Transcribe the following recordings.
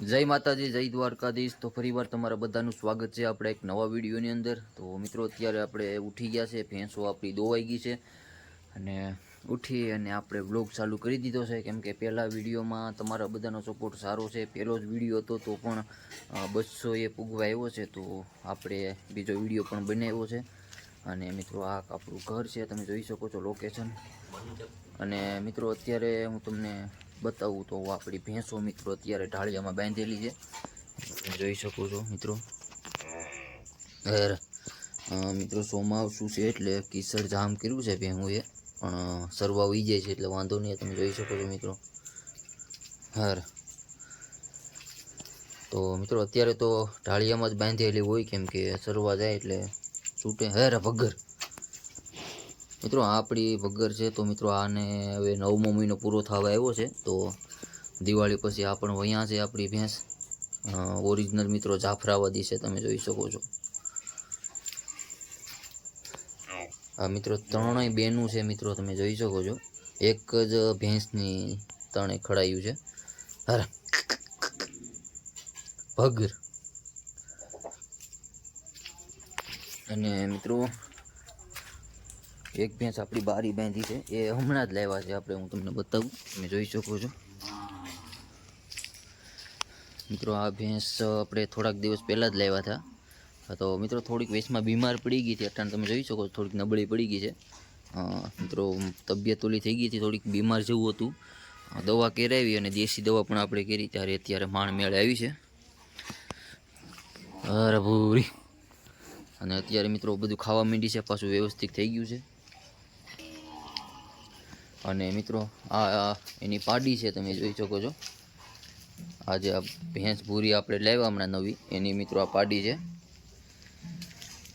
જય માતાજી, જય દ્વારકાધીશ। તો ફરીવાર તમારા બધાનું સ્વાગત છે આપણે એક નવા વિડીયોની અંદર। તો મિત્રો અત્યારે આપણે ઉઠી ગયા છે, ભેંસો આપણી દોવાઈ ગઈ છે અને ઉઠી અને આપણે વ્લોગ ચાલુ કરી દીધો છે, કેમ કે પહેલા વિડીયોમાં તમારા બધાનો સપોર્ટ સારો છે। પહેલો જ વિડીયો હતો તો પણ 200 પૂગવા આવ્યો છે, તો આપણે બીજો વિડીયો પણ બનાવ્યો છે। અને મિત્રો આ આપણું ઘર છે, તમે જોઈ શકો છો લોકેશન। અને મિત્રો અત્યારે હું તમને બતાવું તો આપણી ભેંસો મિત્રો અત્યારે ઢાળિયામાં બાંધેલી છે, તમે જોઈ શકો છો મિત્રો। મિત્રો ચોમાસું છે એટલે કિસડ જામ કર્યું છે ભેંસુએ, પણ સરવા ઉઈ જાય છે એટલે વાંધો નહીં, તમે જોઈ શકો છો મિત્રો। તો મિત્રો અત્યારે તો ઢાળિયામાં જ બાંધેલી હોય, કેમ કે સરવા જાય એટલે છૂટે। ભગર મિત્રો આપણી ભગર છે। તો મિત્રો આને હવે 9મો મહિનો પૂરો થવા આવ્યો છે, તો દિવાળી પછી આ પણ વયા છે આપણી ભેંસ। ઓરિજિનલ મિત્રો જાફરાવાદી છે, તમે જોઈ શકો છો। આ મિત્રો ત્રણેય બેનું છે મિત્રો, તમે જોઈ શકો છો। એક જ ભેંસની ત્રણેય ખડાયું છે। ભગર અને મિત્રો એક ભેંસ આપણી બારી બાંધી છે, એ હમણાં જ લાવ્યા છે આપણે, હું તમને બતાવું, તમે જોઈ શકો છો મિત્રો। આ ભેંસ આપણે થોડાક દિવસ પહેલાં જ લાવ્યા હતા, તો મિત્રો થોડીક વેસમાં બીમાર પડી ગઈ હતી, અત્યારે તમે જોઈ શકો છો થોડીક નબળી પડી ગઈ છે મિત્રો। તબિયત ઓલી થઈ ગઈ હતી, થોડીક બીમાર જેવું હતું, દવા કરાવી અને દેશી દવા પણ આપણે કરી, ત્યારે અત્યારે માણ મેળ આવી છે। અરે ભૂરી અને અત્યારે મિત્રો બધું ખાવા માંડી છે, પાછું વ્યવસ્થિત થઈ ગયું છે। અને મિત્રો આ એની પાડી છે, તમે જોઈ શકો છો। આજે આ ભેંસ ભૂરી આપણે લાવ્યા હમણાં નવી, એની મિત્રો આ પાડી છે।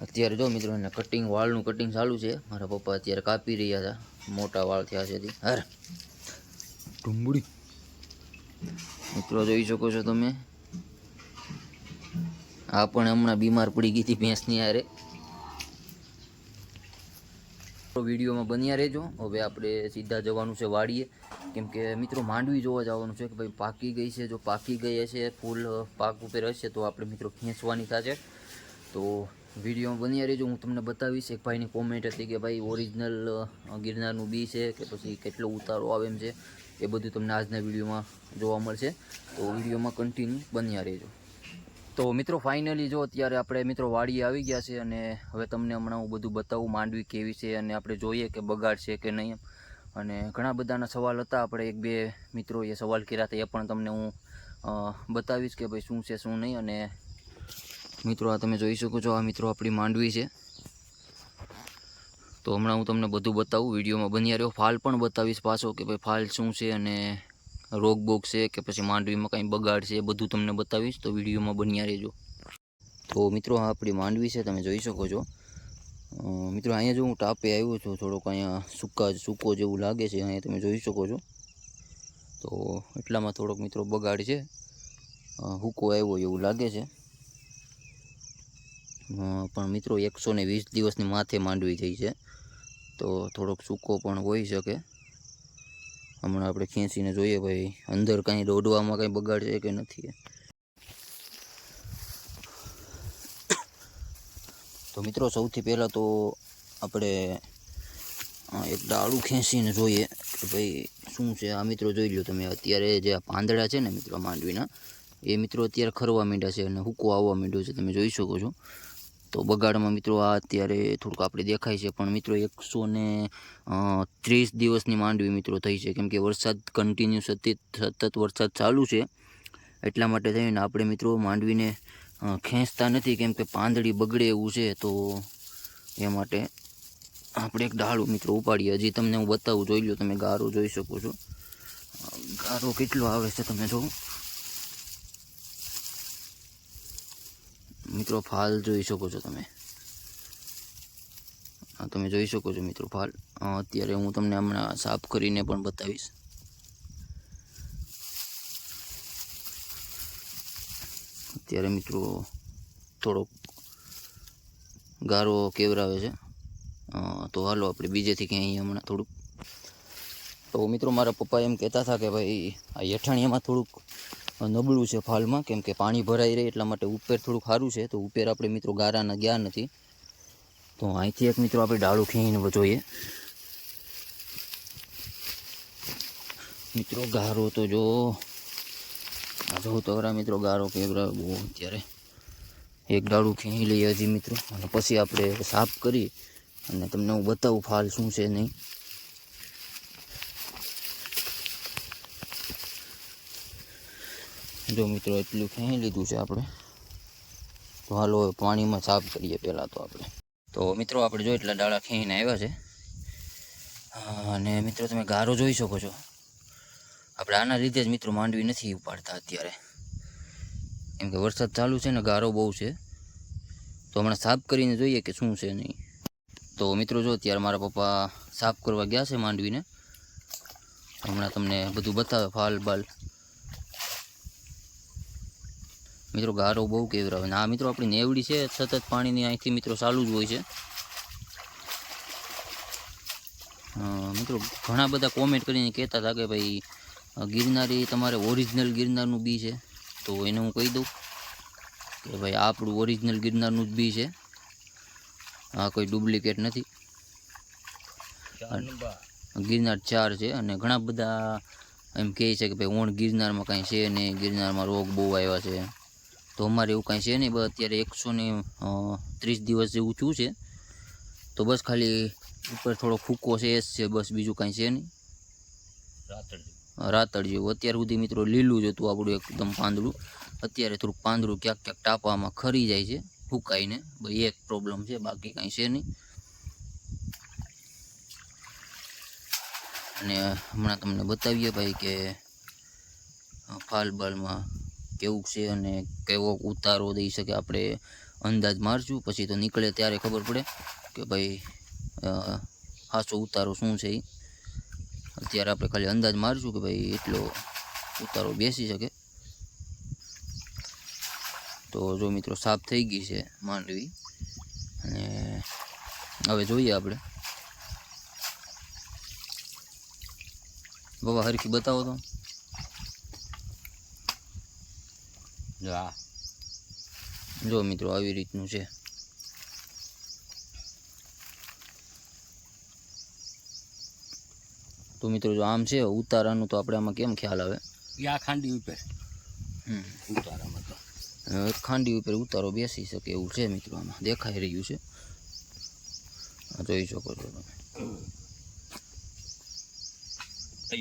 અત્યારે જો મિત્રો એને કટિંગ, વાળનું કટિંગ ચાલુ છે, મારા પપ્પા અત્યારે કાપી રહ્યા હતા, મોટા વાળ થયા છે ઢુંબડી મિત્રો જોઈ શકો છો તમે। આ પણ હમણાં બીમાર પડી ગઈ હતી ભેંસની હારે। વિડીયોમાં બન્યા રહેજો। હવે આપણે સીધા જવાનું છે વાડીએ, કેમ કે મિત્રો માંડવી જોવા જવાનું છે કે ભાઈ પાકી ગઈ છે, જો પાકી ગઈ હશે, ફૂલ પાક ઉપર હશે તો આપણે મિત્રો ખેંચવાની થશે। તો વિડીયોમાં બન્યા રહેજો, હું તમને બતાવીશ। એક ભાઈની કોમેન્ટ હતી કે ભાઈ ઓરિજિનલ ગિરનારનું બી છે કે પછી કેટલો ઉતારો આવે એમ છે, એ બધું તમને આજના વિડીયોમાં જોવા મળશે, તો વિડીયોમાં કન્ટિન્યુ બન્યા રહેજો। તો મિત્રો ફાઇનલી જો અત્યારે આપણે મિત્રો વાડીએ આવી ગયા છે, અને હવે તમને હમણાં હું બધું બતાવું માંડવી કેવી છે, અને આપણે જોઈએ કે બગાડ છે કે નહીં। અને ઘણા બધાના સવાલ હતા, આપણે એક બે મિત્રોએ સવાલ કર્યા હતા, એ પણ તમને હું બતાવીશ કે ભાઈ શું છે શું નહીં। અને મિત્રો આ તમે જોઈ શકો છો, આ મિત્રો આપણી માંડવી છે, તો હમણાં હું તમને બધું બતાવું, વિડીયોમાં બન્યા રહ્યો। ફાલ પણ બતાવીશ પાછો કે ભાઈ ફાલ શું છે, અને રોગ બોગ છે કે પછી માંડવીમાં કંઈ બગાડ છે, એ બધું તમને બતાવીશ, તો વિડીયોમાં બન્યા રહેજો। તો મિત્રો આ આપણી માંડવી છે, તમે જોઈ શકો છો મિત્રો। અહીંયા જો હું ટાપે આવ્યો છું, થોડોક અહીંયા સૂકો જેવું લાગે છે, અહીંયા તમે જોઈ શકો છો। તો એટલામાં થોડોક મિત્રો બગાડ છે, હુકો આવ્યો એવું લાગે છે, પણ મિત્રો 120 દિવસની માથે માંડવી થઈ છે, તો થોડોક સૂકો પણ હોઈ શકે। હમણાં આપણે ખેંચીને જોઈએ ભાઈ અંદર કાંઈ દોડવામાં કાંઈ બગાડ છે કે નથી। તો મિત્રો સૌથી પહેલાં તો આપણે એક ડાળું ખેંચીને જોઈએ કે ભાઈ શું છે। આ મિત્રો જોઈ લો તમે, અત્યારે જે આ પાંદડા છે ને મિત્રો માંડવીના, એ મિત્રો અત્યારે ખરવા માંડ્યા છે અને હુકો આવવા માંડ્યો છે, તમે જોઈ શકો છો। તો બગાડમાં મિત્રો આ અત્યારે થોડુંક આપણે દેખાય છે, પણ મિત્રો 130 દિવસની માંડવી મિત્રો થઈ છે, કેમ કે વરસાદ કન્ટિન્યુ સતત વરસાદ ચાલુ છે, એટલા માટે થઈને આપણે મિત્રો માંડવીને ખેંચતા નથી, કેમ કે પાંદડી બગડે એવું છે, તો એ માટે આપણે એક ડાળું મિત્રો ઉપાડીએ। હજી તમને હું બતાવું, જોઈ લો તમે, ગારો જોઈ શકો છો, ગારો કેટલો આવે છે તમે જો મિત્રો। ફાલ જોઈ શકો છો તમે, તમે જોઈ શકો છો મિત્રો ફાલ। અત્યારે હું તમને હમણાં સાફ કરીને પણ બતાવીશ। અત્યારે મિત્રો થોડોક ગારો કેવરાવે છે, તો હાલો આપણે બીજેથી ક્યાંય હમણાં થોડુંક। તો મિત્રો મારા પપ્પા એમ કહેતા હતા કે ભાઈ આ હેઠાણીયામાં થોડુંક નબળું છે ફાલમાં, કેમ કે પાણી ભરાઈ રહે એટલા માટે ઉપર થોડું ખારું છે. તો ઉપર આપણે મિત્રો ગારાના ગયા નથી, તો અહીંથી એક મિત્રો આપણે ડાળું ખીણીને જોઈએ. મિત્રો ગારો તો જો તો ખરા મિત્રો, ગારો કેવરા બહુ. અત્યારે એક ડાળું ખીણી લઈએ હજી મિત્રો, અને પછી આપણે સાફ કરી અને તમને હું બતાવું ફાલ શું છે નહીં. જો મિત્રો એટલું ખીણી લીધું છે આપણે, તો હાલો પાણીમાં સાફ કરીએ પહેલાં તો આપણે. તો મિત્રો આપણે જો એટલા ડાળા ખીણીને આવ્યા છે. અને મિત્રો તમે ગારો જોઈ શકો છો. આપણે આના લીધે જ મિત્રો માંડવી નથી ઉપાડતા અત્યારે, કેમ કે વરસાદ ચાલુ છે ને ગારો બહુ છે. તો હમણાં સાફ કરીને જોઈએ કે શું છે નહીં. તો મિત્રો જો અત્યારે મારા પપ્પા સાફ કરવા ગયા છે માંડવીને. હમણાં તમને બધું બતાવે ફાલ બાલ. મિત્રો ગારો બહુ કેવરાવે ને આ મિત્રો આપણી નેવડી છે, સતત પાણીની અહીંથી મિત્રો ચાલુ જ હોય છે. મિત્રો ઘણા બધા કોમેન્ટ કરીને કહેતા હતા કે ભાઈ ગિરનારી તમારે ઓરિજિનલ ગિરનારનું બી છે. તો એને હું કહી દઉં કે ભાઈ આ આપણું ઓરિજિનલ ગિરનારનું જ બી છે, આ કોઈ ડુપ્લિકેટ નથી. ગિરનાર 4 છે. અને ઘણા બધા એમ કહે છે કે ભાઈ ઓણ ગિરનારમાં કાંઈ છે નહીં, ગિરનારમાં રોગ બહુ આવ્યા છે. તો અમારે એવું કાંઈ છે નહીં. બસ અત્યારે 130 દિવસ જેવું થયું છે, તો બસ ખાલી ઉપર થોડો ફૂકો છે એ જ છે, બસ બીજું કાંઈ છે નહીં. રાતળ જેવું અત્યાર સુધી મિત્રો લીલું જ હતું આપણું એકદમ પાંદડું. અત્યારે થોડુંક પાંદડું ક્યાંક ક્યાંક ટાપામાં ખરી જાય છે ફૂંકાઈને, ભાઈ એક પ્રોબ્લેમ છે, બાકી કાંઈ છે નહીં. અને હમણાં તમને બતાવીએ ભાઈ કે ફાલ બાલમાં કેવું છે અને કેવો ઉતારો દઈ શકે. આપણે અંદાજ મારશું, પછી તો નીકળે ત્યારે ખબર પડે કે ભાઈ સાચો ઉતારો શું છે એ. અત્યારે આપણે ખાલી અંદાજ મારશું કે ભાઈ એટલો ઉતારો બેસી શકે. તો જો મિત્રો સાફ થઈ ગઈ છે માંડવી, અને હવે જોઈએ આપણે. બાબા હરખી બતાવો તો. જો મિત્રો આવી રીતનું છે. તો મિત્રો જો આમ છે ઉતારાનું, તો આપણે આમાં કેમ ખ્યાલ આવે? આ ખાંડી ઉપર ઉતારામાં તો ખાંડી ઉપર ઉતારો બેસી શકે એવું છે મિત્રો, આમાં દેખાઈ રહ્યું છે, જોઈ શકો છો તમે.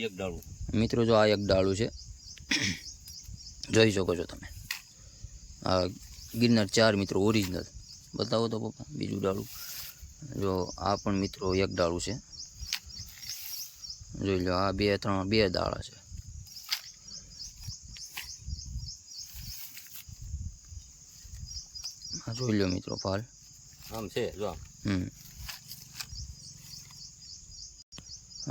એક ડાળું મિત્રો જો આ એક ડાળું છે, જોઈ શકો છો તમે. આ ગિરનાર 4 મિત્રો ઓરિજિનલ. બતાવો તો પપ્પા બીજું ડાળું. જો આ પણ મિત્રો એક ડાળું છે, જોઈ લો. આ 2 3 2 દાળા છે. જોઈ લો મિત્રો ફાલ આમ છે જો.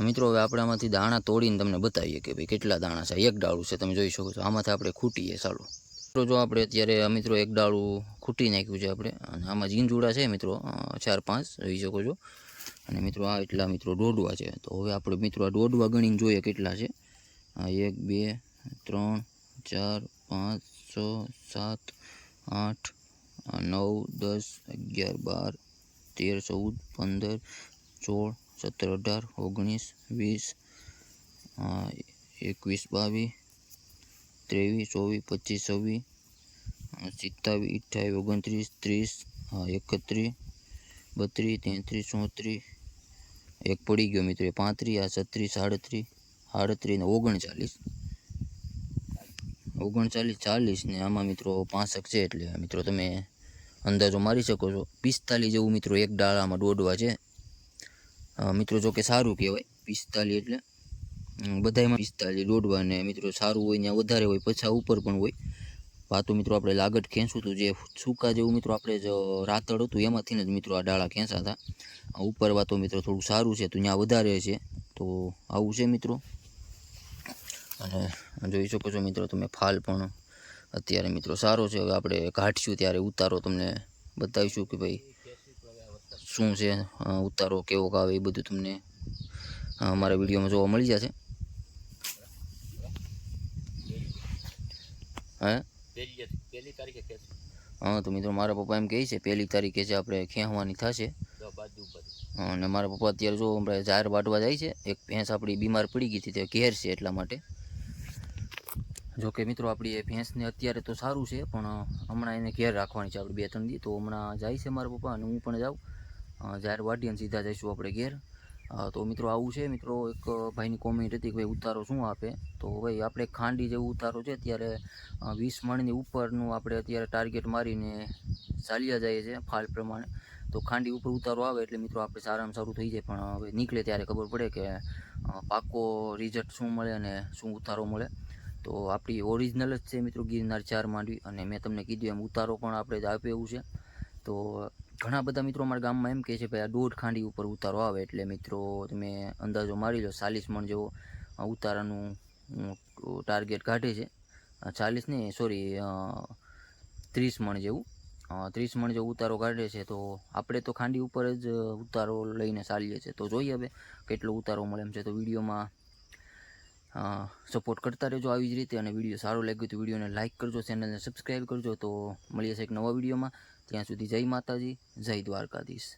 મિત્રો હવે આપણે આમાંથી દાણા તોડીને તમને બતાવીએ કે ભાઈ કેટલા દાણા છે. એક ડાળું છે, તમે જોઈ શકો છો. આમાંથી આપણે ખૂટીએ ચાલો. મિત્રો જો આપણે અત્યારે મિત્રો એક ડાળું ખૂટી નાખ્યું છે આપણે, અને આમાં જીંજુડા છે મિત્રો 4 5 જોઈ શકો છો. અને મિત્રો આ એટલા મિત્રો દોડવા છે. તો હવે આપણે મિત્રો આ દોડવા ગણીને જોઈએ કેટલા છે. 1 2 3 4 5 6 7 8 9 10 11 12 13 14 15 16 17 18 19 20 21 22 23 24 25 26 27 28 29 30 31 32 33 34 એક પડી ગયો મિત્રો 35 આ 36 37 ને 39 40 ને આમાં મિત્રો 5 છે. એટલે મિત્રો તમે અંદાજો મારી શકો છો 45 જેવું મિત્રો એક ડાળામાં દોડવા છે મિત્રો. જો કે સારું કહેવાય 45 એટલે બધામાં 45 દોડવા, ને મિત્રો સારું હોય ત્યાં વધારે હોય, પછા ઉપર પણ હોય. વાતો મિત્રો આપણે લાગટ ખેંચું હતું જે સૂકા જેવું મિત્રો આપણે જો રાતળ હતું એમાંથી જ મિત્રો આ ડાળા ખેંચાતા. ઉપર વાતો મિત્રો થોડું સારું છે તો ત્યાં વધારે છે. તો આવું છે મિત્રો. અને જોઈ શકો છો મિત્રો તમે ફાલ પણ અત્યારે મિત્રો સારો છે. હવે આપણે કાઢશું ત્યારે ઉતારો તમને બતાવીશું કે ભાઈ શું છે, ઉતારો કેવો આવે એ બધું તમને અમારા વિડીયોમાં જોવા મળી જશે. હે પહેલી તારીખે ખેંચ હા તો મિત્રો મારા પપ્પા એમ કહે છે 1 તારીખે જે આપણે ખેંચવાની થશે. બાજુ ઉપર અને મારા પપ્પા અત્યારે જો હમણાં જાહેર વાટવા જાય છે. એક ભેંસ આપણી બીમાર પડી ગઈ હતી તે ઘેર છે એટલા માટે. જો કે મિત્રો આપણી એ ભેંસને અત્યારે તો સારું છે પણ હમણાં એને ઘેર રાખવાની છે આપણે 2-3 દી. તો હમણાં જાય છે મારા પપ્પા અને હું પણ જાઉં જાહેર વાટી અને સીધા જઈશું આપણે ઘેર. તો મિત્રો આવું છે મિત્રો. એક ભાઈની કોમેન્ટ હતી કે ભાઈ ઉતારો શું આપે. તો ભાઈ આપણે ખાંડી જેવું ઉતારો છે અત્યારે 20 મણની ઉપરનું આપણે અત્યારે ટાર્ગેટ મારીને ચાલ્યા જઈએ છીએ ફાલ પ્રમાણે. તો ખાંડી ઉપર ઉતારો આવે એટલે મિત્રો આપણે સારામાં સારું થઈ જાય. પણ હવે નીકળે ત્યારે ખબર પડે કે પાકો રિઝલ્ટ શું મળે અને શું ઉતારો મળે. તો આપણી ઓરિજિનલ જ છે મિત્રો ગિરનાર 4 માંડવી. અને મેં તમને કીધું એમ ઉતારો પણ આપણે જ આપે એવું છે. તો ઘણા બધા મિત્રો અમારા ગામમાં એમ કહે છે ભાઈ આ 1.5 ખાંડી ઉપર ઉતારો આવે. એટલે મિત્રો તમે અંદાજો મારી લો 40 મણ જેવો ઉતારાનું ટાર્ગેટ કાઢે છે. 40 નહીં સોરી 30 મણ જેવું 30 મણ જેવો ઉતારો કાઢે છે. તો આપણે તો ખાંડી ઉપર જ ઉતારો લઈને ચાલીએ છીએ. તો જોઈએ હવે કેટલો ઉતારો મળે એમ છે. તો વિડીયોમાં સપોર્ટ કરતા રહેજો આવી જ રીતે. અને વિડીયો સારો લાગ્યો તો વિડીયોને લાઇક કરજો, ચેનલને સબસ્ક્રાઈબ કરજો. તો મળીએ છીએ એક નવા વિડીયોમાં. ત્યાં સુધી જય માતાજી, જય દ્વારકાધીશ.